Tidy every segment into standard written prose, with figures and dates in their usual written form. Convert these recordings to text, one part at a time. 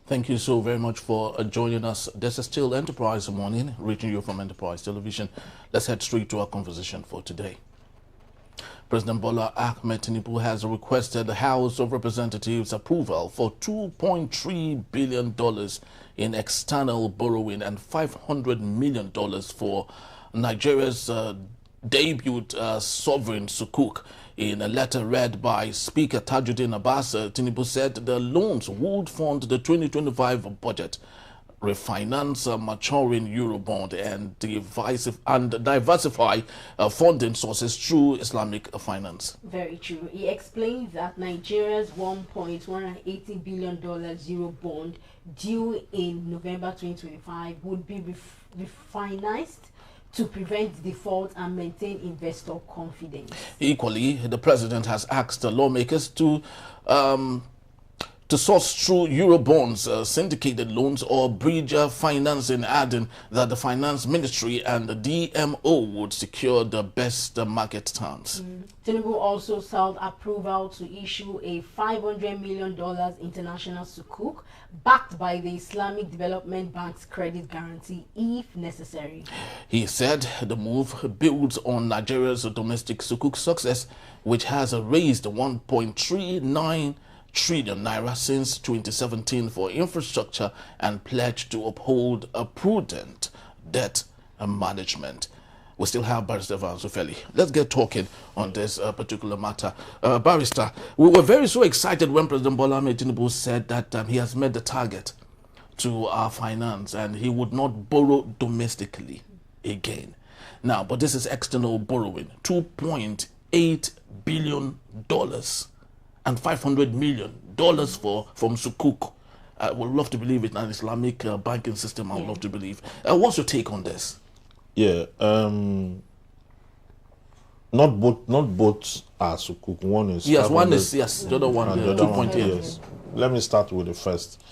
Thank you so very much for joining us. This is still Enterprise Morning, reaching you from Enterprise Television. Let's head straight to our conversation for today. President Bola Tinubu has requested the House of Representatives approval for $2.3 billion in external borrowing and $500 million for Nigeria's debut sovereign Sukuk. In a letter read by Speaker Tajudeen Abbas, Tinubu said the loans would fund the 2025 budget, refinance maturing Eurobond, and diversify funding sources through Islamic finance. Very true. He explained that Nigeria's $1.180 billion Eurobond due in November 2025 would be refinanced to prevent default and maintain investor confidence. Equally, the president has asked the lawmakers to source through Eurobonds, syndicated loans, or bridge financing, adding that the finance ministry and the DMO would secure the best market terms. Tinubu also sought approval to issue a $500 million international Sukuk backed by the Islamic Development Bank's credit guarantee if necessary. He said the move builds on Nigeria's domestic Sukuk success, which has raised 1.39 trillion naira since 2017 for infrastructure and pledged to uphold a prudent debt management. We still have Barrister Vanzufeli. Let's get talking on this particular matter. Barrister, we were very so excited when President Bola Tinubu said that he has met the target to our finance and he would not borrow domestically again. Now, but this is external borrowing, $2.8 billion. And $500 million from Sukuk. I would love to believe it's an Islamic banking system. I would love to believe. What's your take on this? Yeah, not both are Sukuk. One is the other one. 2.8. Yes. Let me start with the first.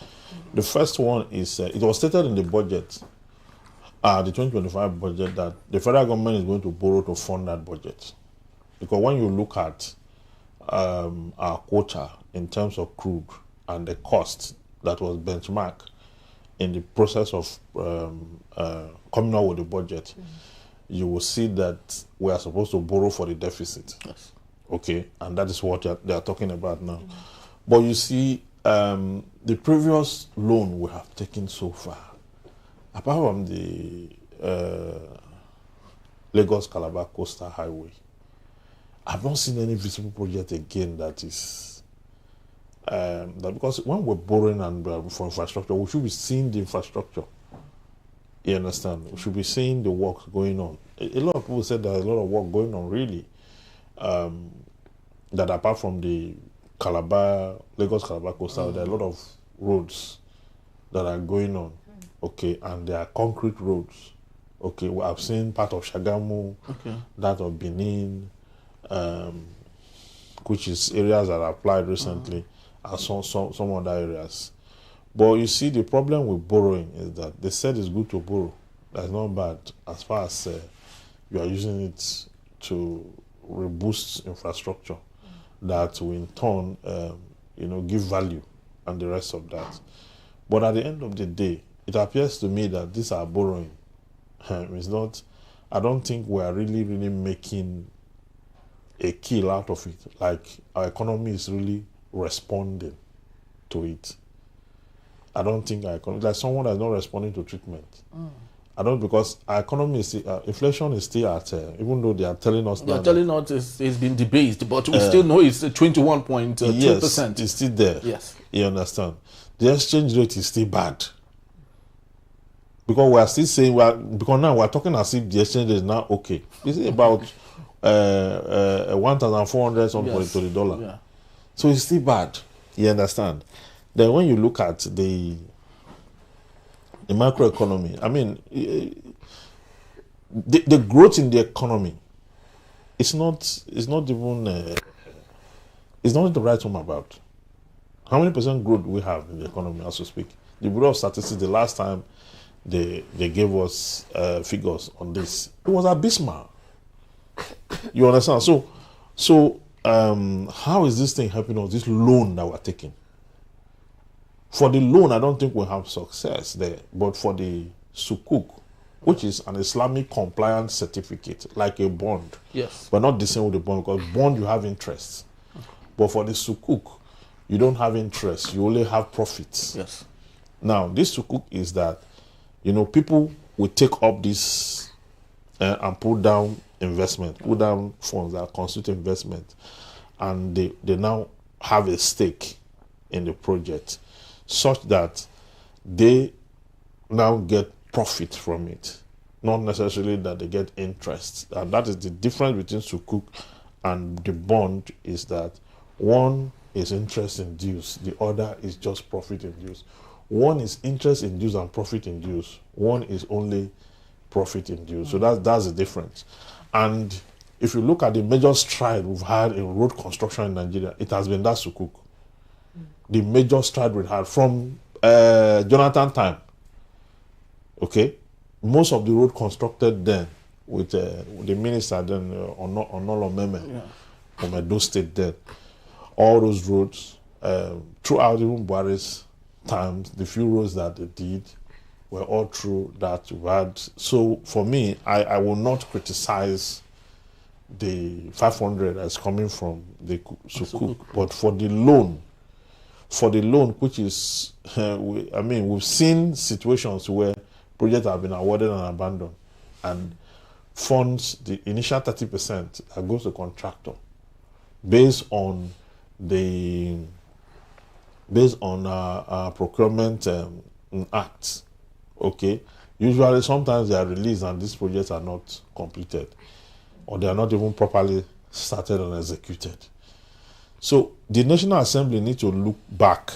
The first one is it was stated in the budget, the 2025 budget, that the federal government is going to borrow to fund that budget, because when you look at our quota in terms of crude and the cost that was benchmarked in the process of coming out with the budget, you will see that we are supposed to borrow for the deficit. Yes. Okay, and that is what they are talking about now. But you see, the previous loan we have taken so far, apart from the Lagos-Calabar Coastal Highway, I've not seen any visible project again that is that, because when we're borrowing and for infrastructure, we should be seeing the infrastructure. You understand? We should be seeing the work going on. A lot of people said there's a lot of work going on, really. That apart from the Lagos-Calabar Coastal, there are a lot of roads that are going on. Okay, and they are concrete roads. Okay, well, I've seen part of Shagamu, that of Benin, which is areas that are applied recently, and some other areas. But you see, the problem with borrowing is that they said it's good to borrow. That's not bad as far as you are using it to reboost infrastructure that will in turn, give value and the rest of that. But at the end of the day, it appears to me that these are borrowing. It's not. I don't think we are really making a kill out of it. Like, our economy is really responding to it. I don't think our economy, like someone that's not responding to treatment. I don't, because our economy is inflation is still at, even though they are telling us that. They're telling us it's been debased, but we still know it's 21.2%. Yes, it's still there. Yes. You understand? The exchange rate is still bad. Because we are still saying, because now we are talking as if the exchange rate is now okay. It's about 1,400 something to the dollar. Yeah. So it's still bad. You understand? Then when you look at the macroeconomy, I mean, the growth in the economy, it's not even it's not the right one about. How many percent growth we have in the economy as we speak? The Bureau of Statistics, the last time they gave us figures on this, it was abysmal. You understand? So how is this thing helping us, this loan that we're taking For the loan, I don't think we'll have success there. But for the Sukuk, which is an Islamic compliance certificate, like a bond. Yes. But not the same with the bond, because bond you have interest. But for the Sukuk, you don't have interest. You only have profits. Yes. Now, this Sukuk is that, people will take up this and put down investment, put down funds that constitute investment, and they now have a stake in the project, such that they now get profit from it, not necessarily that they get interest. And that is the difference between Sukuk and the bond, is that one is interest induced, the other is just profit induced. One is interest induced and profit induced. One is only profit induced. So that's the difference. And if you look at the major stride we've had in road construction in Nigeria, it has been that Sukuk. The major stride we had from Jonathan time. Okay, most of the road constructed then with the minister then Onolo Meme from Edo State then. All those roads throughout even Buhari's times, the few roads that they did were all through that we had. So for me, I will not criticize the 500 as coming from the Sukuk, but for the loan, which is, we've seen situations where projects have been awarded and abandoned, and funds, the initial 30% that goes to contractor, based on procurement acts. Okay, usually sometimes they are released and these projects are not completed, or they are not even properly started and executed. So the National Assembly needs to look back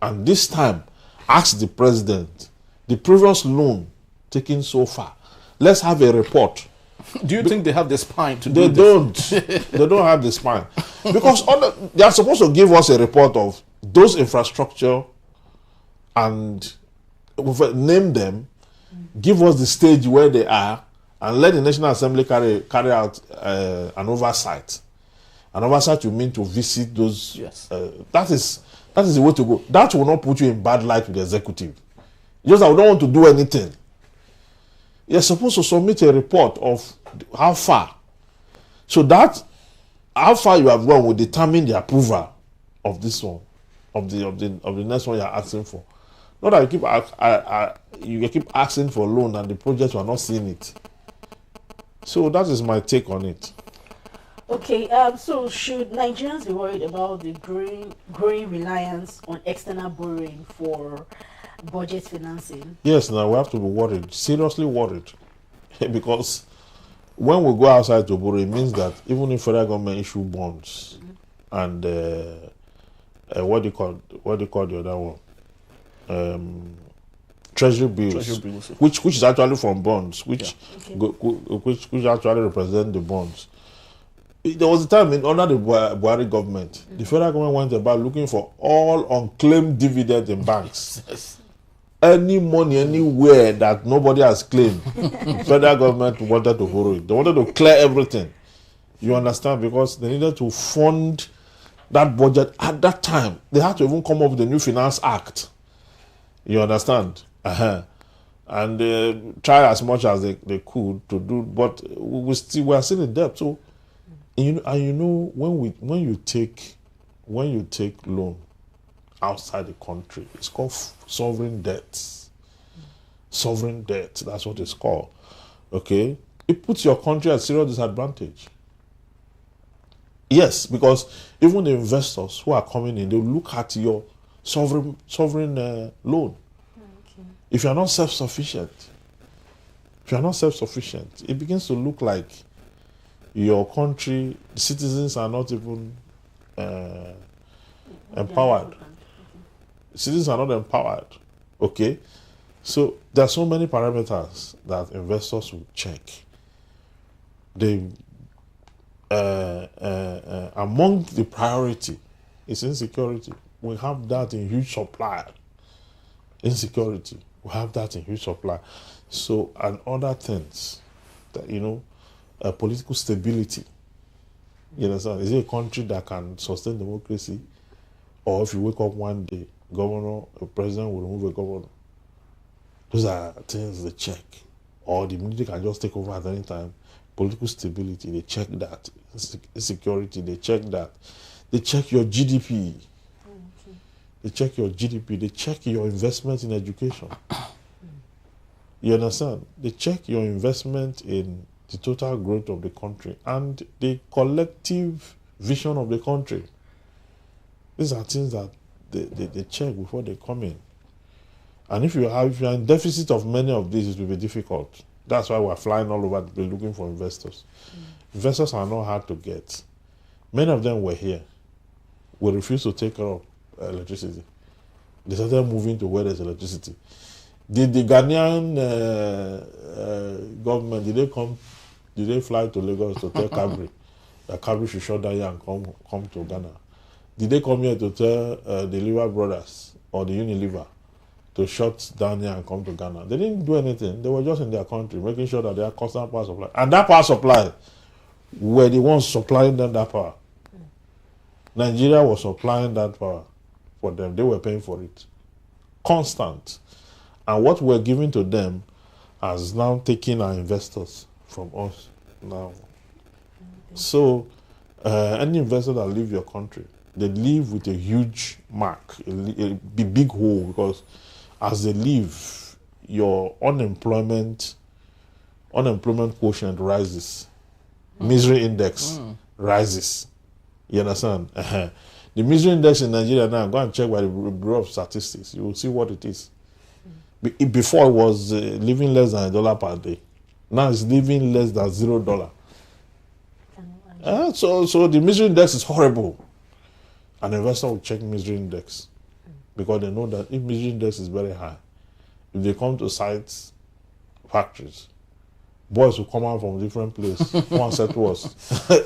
and this time ask the president, the previous loan taken so far, let's have a report. Do you think they have the spine to do They this? don't. They don't have the spine. Because they are supposed to give us a report of those infrastructure and name them, give us the stage where they are, and let the National Assembly carry out an oversight. An oversight you mean to visit those. Yes. That is the way to go. That will not put you in bad light with the executive. Just that we don't want to do anything. You're supposed to submit a report of how far. So that how far you have gone will determine the approval of this one, of the next one you're asking for. Not that you keep asking for a loan and the project you are not seeing it. So that is my take on it. Okay, so should Nigerians be worried about the growing reliance on external borrowing for budget financing? Yes, now we have to be worried, seriously worried, because when we go outside to borrow, it means that even if federal government issue bonds and what do you call the other one? Treasury bills, which is actually from bonds, which actually represent the bonds. There was a time under the Buhari government, the federal government went about looking for all unclaimed dividend in banks. Yes. Any money anywhere that nobody has claimed, federal government wanted to borrow it. They wanted to clear everything. You understand? Because they needed to fund that budget at that time. They had to even come up with the new Finance Act. You understand? And try as much as they could to do, but we are still in debt. So, when you take loan outside the country, it's called sovereign debt. Sovereign debt, that's what it's called. Okay, it puts your country at serious disadvantage. Yes, because even the investors who are coming in, they look at your sovereign loan. Okay. If you are not self-sufficient, it begins to look like your country, the citizens are not even empowered. Citizens are not empowered. Okay, so there are so many parameters that investors will check. Among the priority is insecurity. We have that in huge supply. Insecurity, we have that in huge supply. So, and other things that political stability. You understand? Is it a country that can sustain democracy? Or if you wake up one day governor, a president will remove a governor. Those are things they check. Or the military can just take over at any time. Political stability, they check that. Security, they check that. They check your GDP. They check your GDP. They check your investment in education. You understand? They check your investment in the total growth of the country and the collective vision of the country. These are things that they check before they come in. And if you are in deficit of many of these, it will be difficult. That's why we're flying all over the place looking for investors. Investors are not hard to get. Many of them were here. We refused to take care of electricity. They started moving to where there's electricity. Did the Ghanaian government, did they fly to Lagos to tell Cabri that Cabri should shut down here and come to Ghana? Did they come here to tell the Liver Brothers or the Unilever to shut down here and come to Ghana? They didn't do anything. They were just in their country, making sure that they had constant power supply. And that power supply were the ones supplying them that power. Nigeria was supplying that power for them. They were paying for it. Constant. And what we're giving to them has now taken our investors from us now. So, any investor that leave your country, they leave with a huge mark, a big hole, because as they leave, your unemployment quotient rises. Misery index rises. You understand? The misery index in Nigeria now, go and check by the Bureau of Statistics. You will see what it is. Before it was living less than $1 per day. Now it's living less than $0. So the misery index is horrible. An investor will check misery index because they know that if misery index is very high, if they come to sites, factories, boys will come out from different places. One said to us,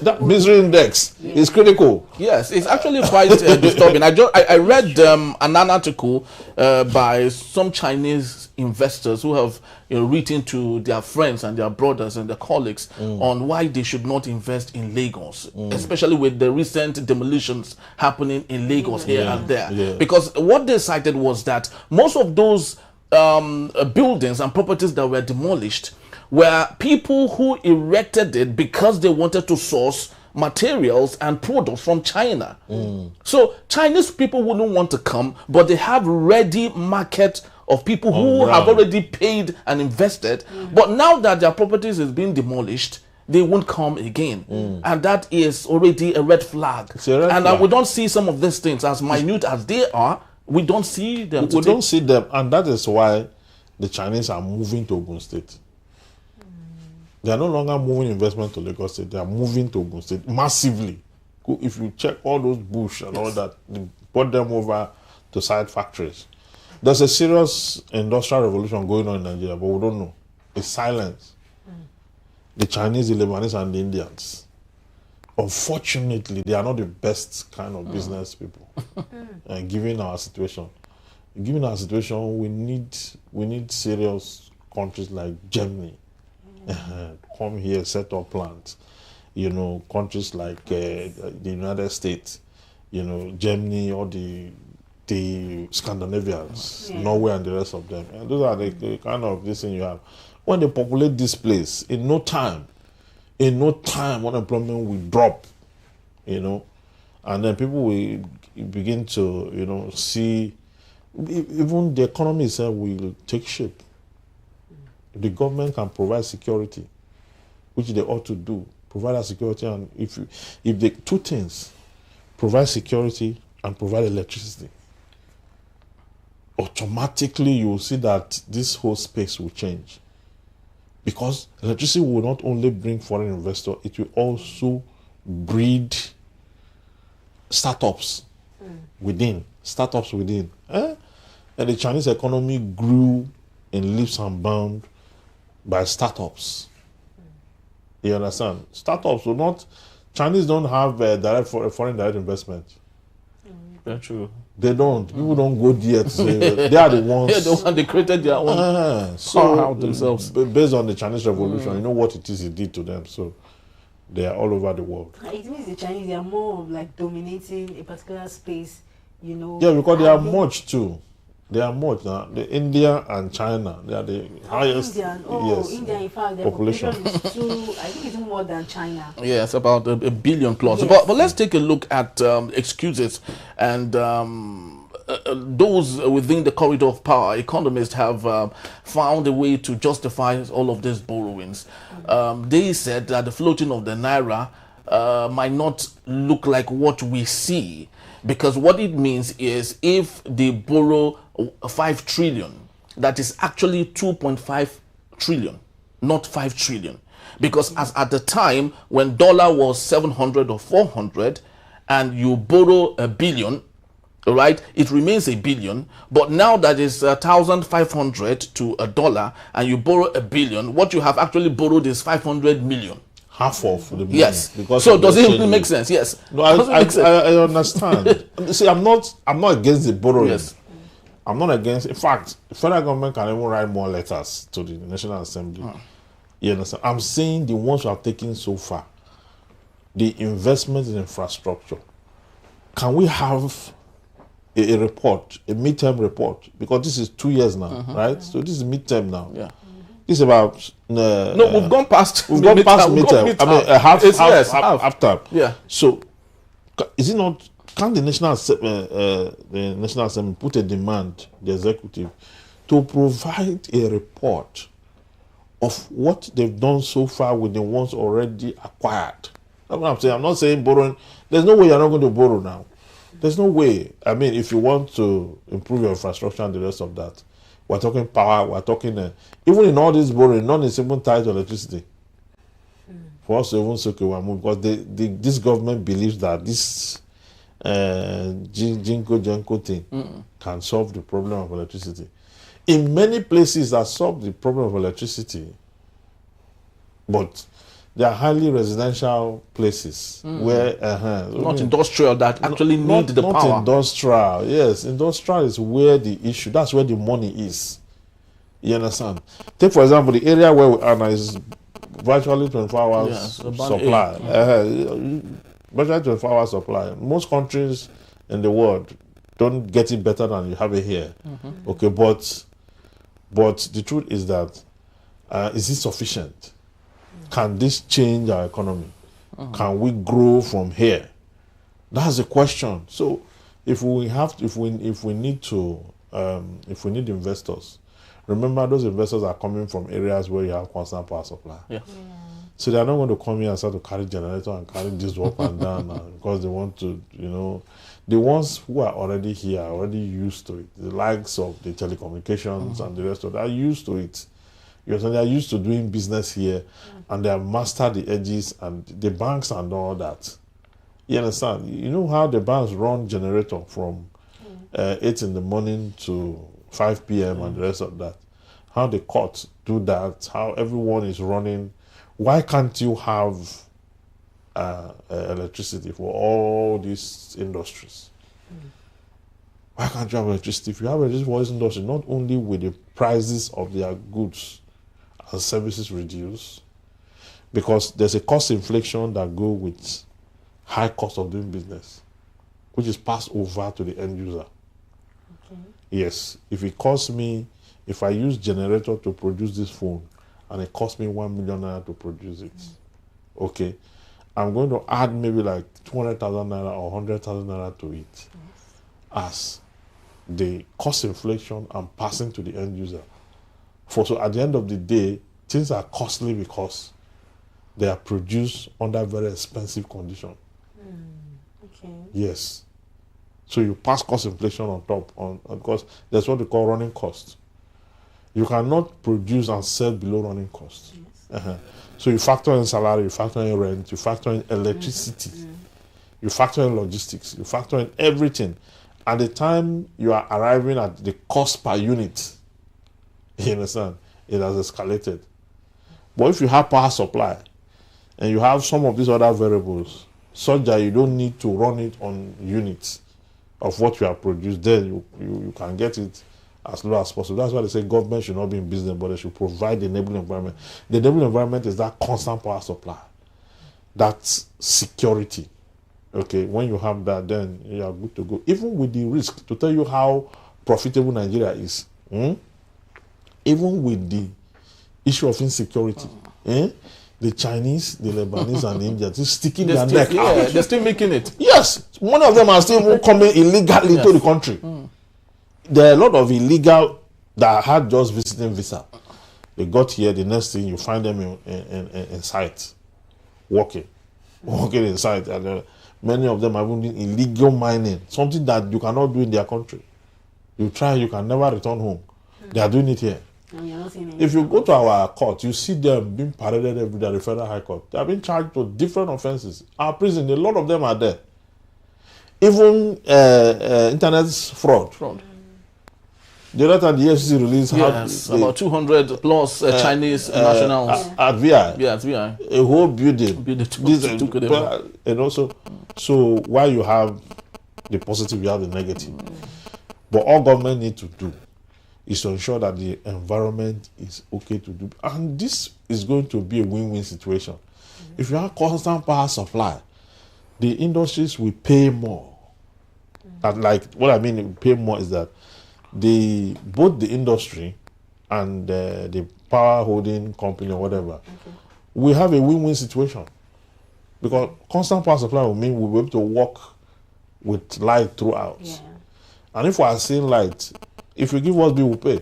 that misery index is critical. Yes, it's actually quite disturbing. I read an article by some Chinese investors who have written to their friends and their brothers and their colleagues on why they should not invest in Lagos, especially with the recent demolitions happening in Lagos here and there. Yeah. Because what they cited was that most of those buildings and properties that were demolished were people who erected it because they wanted to source materials and products from China. So Chinese people wouldn't want to come, but they have ready market of people who have already paid and invested. But now that their properties is being demolished, they won't come again. And that is already a red flag. And we don't see some of these things, as minute as they are, we don't see them. We don't see them, and that is why the Chinese are moving to Ogun State. They are no longer moving investment to Lagos State. They are moving to Ogun State massively. If you check all those bush and all that, they brought them over to side factories. There's a serious industrial revolution going on in Nigeria, but we don't know. It's silence. The Chinese, the Lebanese, and the Indians. Unfortunately, they are not the best kind of business people. Given our situation, we need serious countries like Germany. Come here, set up plants. Countries like the United States, Germany, or the Scandinavians, Norway, and the rest of them. And those are the kind of this thing you have. When they populate this place, in no time, unemployment will drop, and then people will begin to, see, even the economy itself will take shape. The government can provide security, which they ought to do. Provide that security, and if they two things, provide security and provide electricity, automatically you will see that this whole space will change. Because electricity will not only bring foreign investors, it will also breed startups within. And the Chinese economy grew in leaps and bounds by startups. You understand? Startups will not. Chinese don't have foreign direct investment. That's true. They don't. People don't go there to say they are the ones. They created their own. So themselves. Based on the Chinese Revolution, you know what it is it did to them. So they are all over the world. It means the Chinese are more of like dominating a particular space you know. Yeah, because they are much too. They are much now. India and China, they are the highest. India, in fact, their population is I think it's more than China. Yes, about a billion plus. Yes. But let's take a look at excuses and those within the corridor of power. Economists have found a way to justify all of these borrowings. They said that the floating of the naira might not look like what we see, because what it means is if they borrow 5 trillion, that is actually 2.5 trillion, not 5 trillion. Because as at the time when dollar was 700 or 400 and you borrow a billion, right, it remains a billion. But now that is 1,500 to a dollar and you borrow a billion, what you have actually borrowed is 500 million. Half of the money. Yes. Because so does it really make sense? Yes. No, I understand. See, I'm not against the borrowing. Yes. I'm not against. In fact, the federal government can even write more letters to the National Assembly. You understand? I'm saying the ones we have taken so far, the investment in infrastructure. Can we have a report, a midterm report? Because this is 2 years now, right? So this is midterm now. Yeah. This is about no, we've gone past. We've gone past midterm. I mean, half term. Yeah. So, is it not? Can the National Assembly put a demand, the executive, to provide a report of what they've done so far with the ones already acquired? That's what I'm saying. I'm not saying borrowing. There's no way you're not going to borrow now. There's no way. I mean, if you want to improve your infrastructure and the rest of that, we're talking power, we're talking... even in all this borrowing, none is even tied to electricity. For us to even Sukuk, because this government believes that this Jinko thing can solve the problem of electricity. In many places that solve the problem of electricity, but they are highly residential places where not industrial that actually need the power. Not industrial, yes. Industrial is where the issue, that's where the money is. You understand? Take, for example, the area where we are now is virtually 24 hours supply. Virtually 24 hours supply. Most countries in the world don't get it better than you have it here. Okay, but the truth is that is it sufficient? Can this change our economy? Can we grow from here? That's the question. So, if we need investors, remember those investors are coming from areas where you have constant power supply. Yeah. So they are not going to come here and start to carry generator and carry this up and down because they want to, the ones who are already here are already used to it. The likes of the telecommunications and the rest of them are used to it. You know, they are used to doing business here and they have mastered the edges and the banks and all that. You understand? You know how the banks run generator from 8 in the morning to 5 p.m. and the rest of that. How the courts do that, how everyone is running. Why can't you have electricity for all these industries? Why can't you have electricity? If you have electricity for this industry, not only will the prices of their goods and services reduce, because there's a cost inflation that go with high cost of doing business, which is passed over to the end user. Okay. Yes, if I use generator to produce this phone and it costs me 1 million naira to produce it, okay, I'm going to add maybe like 200,000 naira or 100,000 naira to it as the cost inflation I'm passing to the end user. So at the end of the day, things are costly because they are produced under very expensive condition. Okay. Yes. So you pass cost inflation on top because that's what they call running cost. You cannot produce and sell below running cost. Yes. So you factor in salary, you factor in rent, you factor in electricity, you factor in logistics, you factor in everything. At the time you are arriving at the cost per unit, you understand, it has escalated. But if you have power supply and you have some of these other variables such that you don't need to run it on units of what you have produced, then you can get it as low as possible. That's why they say government should not be in business, but they should provide the enabling environment. The enabling environment is that constant power supply, that's security. Okay, when you have that, then you are good to go. Even with the risk, to tell you how profitable Nigeria is, even with the issue of insecurity, the Chinese, the Lebanese, and the Indians is sticking their neck out. They're still making it. Yes, one of them are still coming illegally into the country. There are a lot of illegal that had just visiting visa. They got here, the next thing you find them in sight, walking in sight. And many of them are even doing illegal mining, something that you cannot do in their country. You try, you can never return home. They are doing it here. If you go to our court, you see them being paraded every day at the Federal High Court. They are being charged with different offenses. Our prison, a lot of them are there. Even internet fraud. The other time the EFCC released about 200 plus Chinese nationals at VI. Yeah, at VI. A whole building. And also, so while you have the positive, you have the negative. But all government need to do is to ensure that the environment is okay to do. And this is going to be a win-win situation. If you have constant power supply, the industries will pay more. And like what I mean pay more is that both the industry and the power holding company or whatever, we have a win-win situation. Because constant power supply will mean we'll be able to work with light throughout. Yeah. And if we are seeing light, if you give us bill, we'll pay.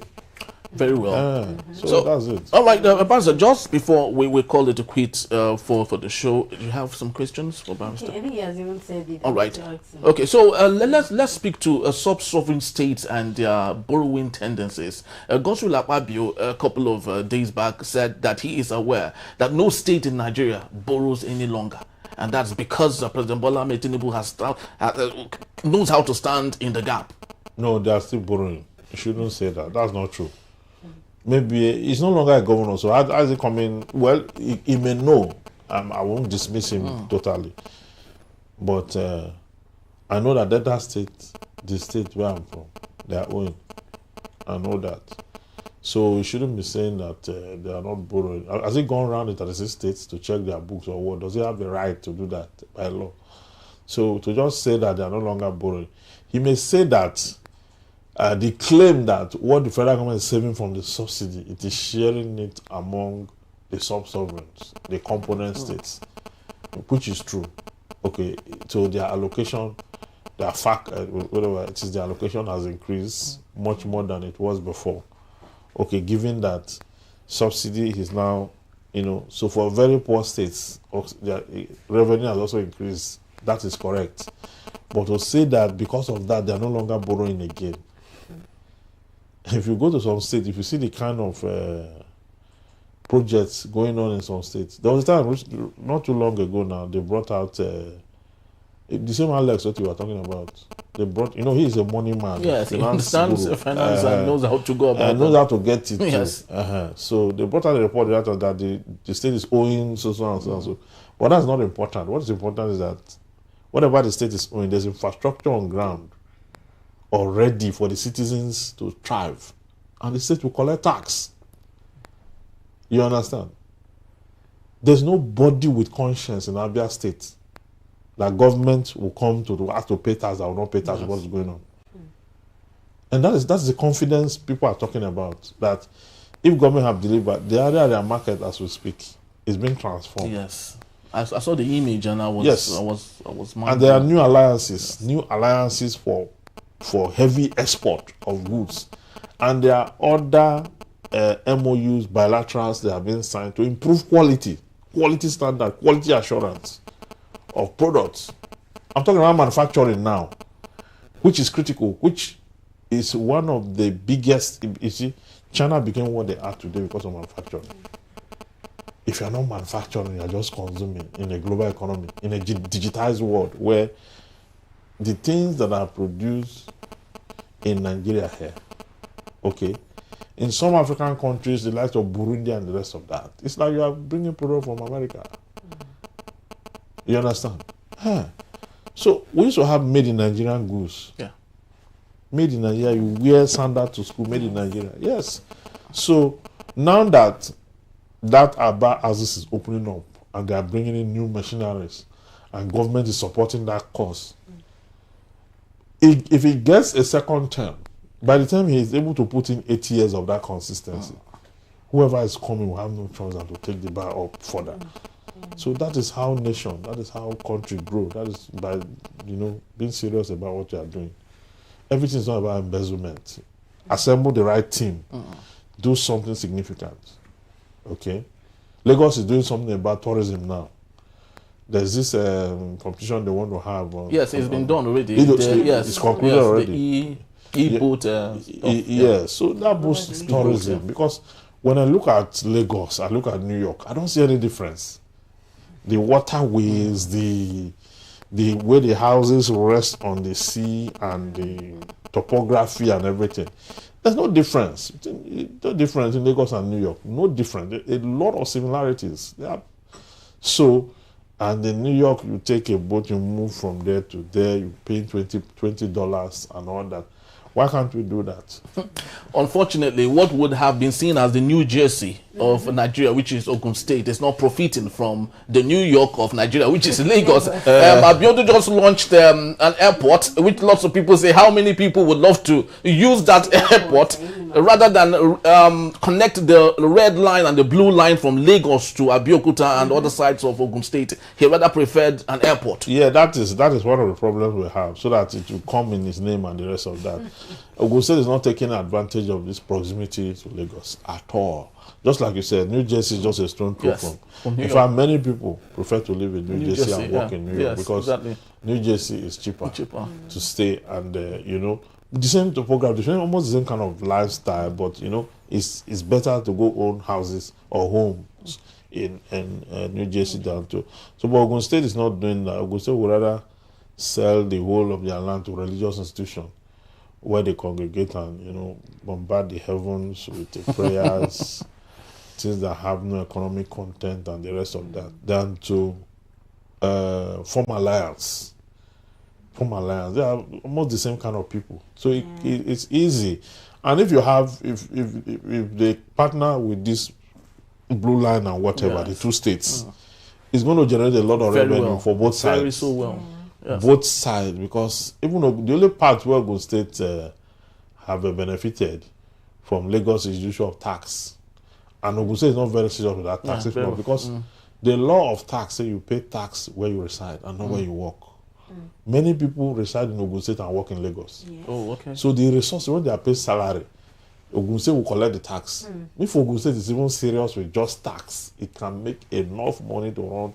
Very well. So that's it. All right, Barrister, just before we call it a quit for the show, do you have some questions for Barrister? I think he has even said it. All right. Okay, so let's speak to sub-sovereign states and their borrowing tendencies. Godswill Akpabio, a couple of days back, said that he is aware that no state in Nigeria borrows any longer. And that's because President Bola Tinubu knows how to stand in the gap. No, they are still borrowing. You shouldn't say that. That's not true. Maybe he's no longer a governor, so how is he coming? Well, he may know. I won't dismiss him totally. But I know that Delta State, the state where I'm from, they are owing. I know that. So you shouldn't be saying that they are not borrowing. Has he gone around the 36 states to check their books or what? Does he have the right to do that by law? So to just say that they are no longer borrowing, he may say that the claim that what the federal government is saving from the subsidy, it is sharing it among the sub-sovereigns, the component states, which is true. Okay, so their allocation, their whatever it is, their allocation has increased much more than it was before. Okay, given that subsidy is now, so for very poor states, their revenue has also increased. That is correct. But to say that because of that, they are no longer borrowing again. If you go to some states, if you see the kind of projects going on in some states, there was a time, not too long ago now, they brought out the same Alex what you were talking about. They brought, he is a money man. Yes, he understands finance and knows how to go about it. Knows how to get it. Yes. So they brought out a report that the state is owing so and so. But that's not important. What is important is that whatever the state is owing, there's infrastructure on ground already for the citizens to thrive. And the state will collect tax. You understand? There's nobody with conscience in Abia State that government will come to have to pay tax or not pay tax. Yes. What's going on. And that's the confidence people are talking about, that if government have delivered, the area market as we speak is being transformed. Yes. I saw the image and I was and there are new alliances for heavy export of goods, and there are other MOUs, bilaterals that have been signed to improve quality standard, quality assurance of products. I'm talking about manufacturing now, which is critical, which is one of the biggest. You see, China became what they are today because of manufacturing. If you're not manufacturing, you're just consuming in a global economy, in a digitized world where the things that are produced in Nigeria here, okay, in some African countries, the likes of Burundi and the rest of that, it's like you are bringing product from America. You understand? So we used to have made in Nigerian goods. Yeah. Made in Nigeria, you wear sandals to school, made in Nigeria. Yes. So now that Aba Aziz is opening up and they are bringing in new machineries, and government is supporting that cause, if he gets a second term, by the time he is able to put in 8 years of that consistency, whoever is coming will have no choice than to take the bar up further. So that is how nation, that is how country grow. That is by, you know, being serious about what you are doing. Everything is not about embezzlement. Assemble the right team. Do something significant. Okay? Lagos is doing something about tourism now. There's this competition they want to have. Yes, it's been done already. Yes, it's concluded already. The e-boat so that boosts tourism. Because when I look at Lagos, I look at New York, I don't see any difference. The waterways, the way the houses rest on the sea, and the topography and everything. There's no difference. No difference in Lagos and New York. No difference. A lot of similarities. So, and in New York, you take a boat, you move from there to there, you pay $20 and all that. Why can't we do that? Unfortunately, what would have been seen as the New Jersey of Nigeria, which is Ogun State, is not profiting from the New York of Nigeria, which is Lagos. Abiodun just launched an airport, which lots of people say, how many people would love to use that airport rather than connect the red line and the blue line from Lagos to Abeokuta and other sides of Ogun State? He rather preferred an airport. Yeah, that is one of the problems we have, so that it will come in his name and the rest of that. Ogun State is not taking advantage of this proximity to Lagos at all. Just like you said, New Jersey is just a stone throw from. In fact, many people prefer to live in New Jersey and work in New York because New Jersey is cheaper to stay, and you know, the same topography, almost the same kind of lifestyle, but you know, it's better to go own houses or homes in New Jersey than to. So, but Ogun State is not doing that. Ogun State would rather sell the whole of their land to religious institutions where they congregate and, you know, bombard the heavens with the prayers, things that have no economic content and the rest of that, than to form alliance. Form alliance. They are almost the same kind of people. So it's easy. And if you have, if they partner with this blue line and whatever, the two states, it's going to generate a lot of revenue for both sides. Very so well. Yes. Both sides, because even though the only part where Ogun State have benefited from Lagos is the issue of tax, and Ogun State is not very serious with that tax, because the law of tax say you pay tax where you reside and not where you work. Many people reside in Ogun State and work in Lagos. Yes. Oh, okay. So the resources, when they are paid salary, Ogun State will collect the tax. If Ogun State is even serious with just tax, it can make enough money to run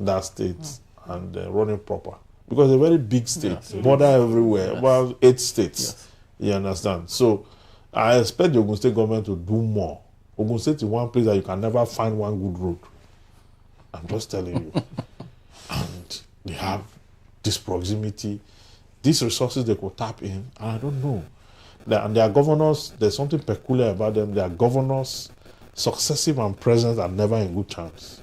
that state and run it proper. Because it's a very big state, border everywhere, about 8 states. Yes. You understand? So I expect the Ogun State government to do more. Ogun State is one place that you can never find one good road. I'm just telling you. And they have this proximity, these resources they could tap in, and I don't know. And their governors, there's something peculiar about them. Their governors, successive and present, are never in good terms.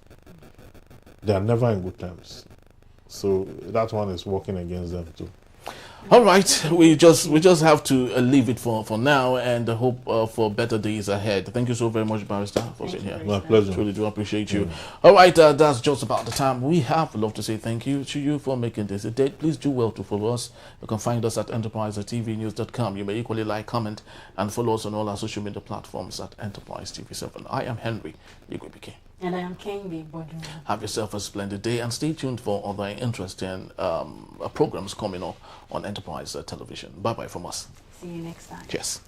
They are never in good terms. So that one is working against them too. All right, we just have to leave it for now, and hope for better days ahead. Thank you so very much, Barrister, for being here. My pleasure. Truly do appreciate you. All right, that's just about the time we have. We'd love to say thank you to you for making this a date. Please do well to follow us. You can find us at enterprisetvnews.com. You may equally like, comment, and follow us on all our social media platforms at Enterprise TV7. I am Henry Igwebike. And I am Kingsley Bodun. Have yourself a splendid day, and stay tuned for other interesting programs coming up on Enterprise Television. Bye-bye from us. See you next time. Cheers.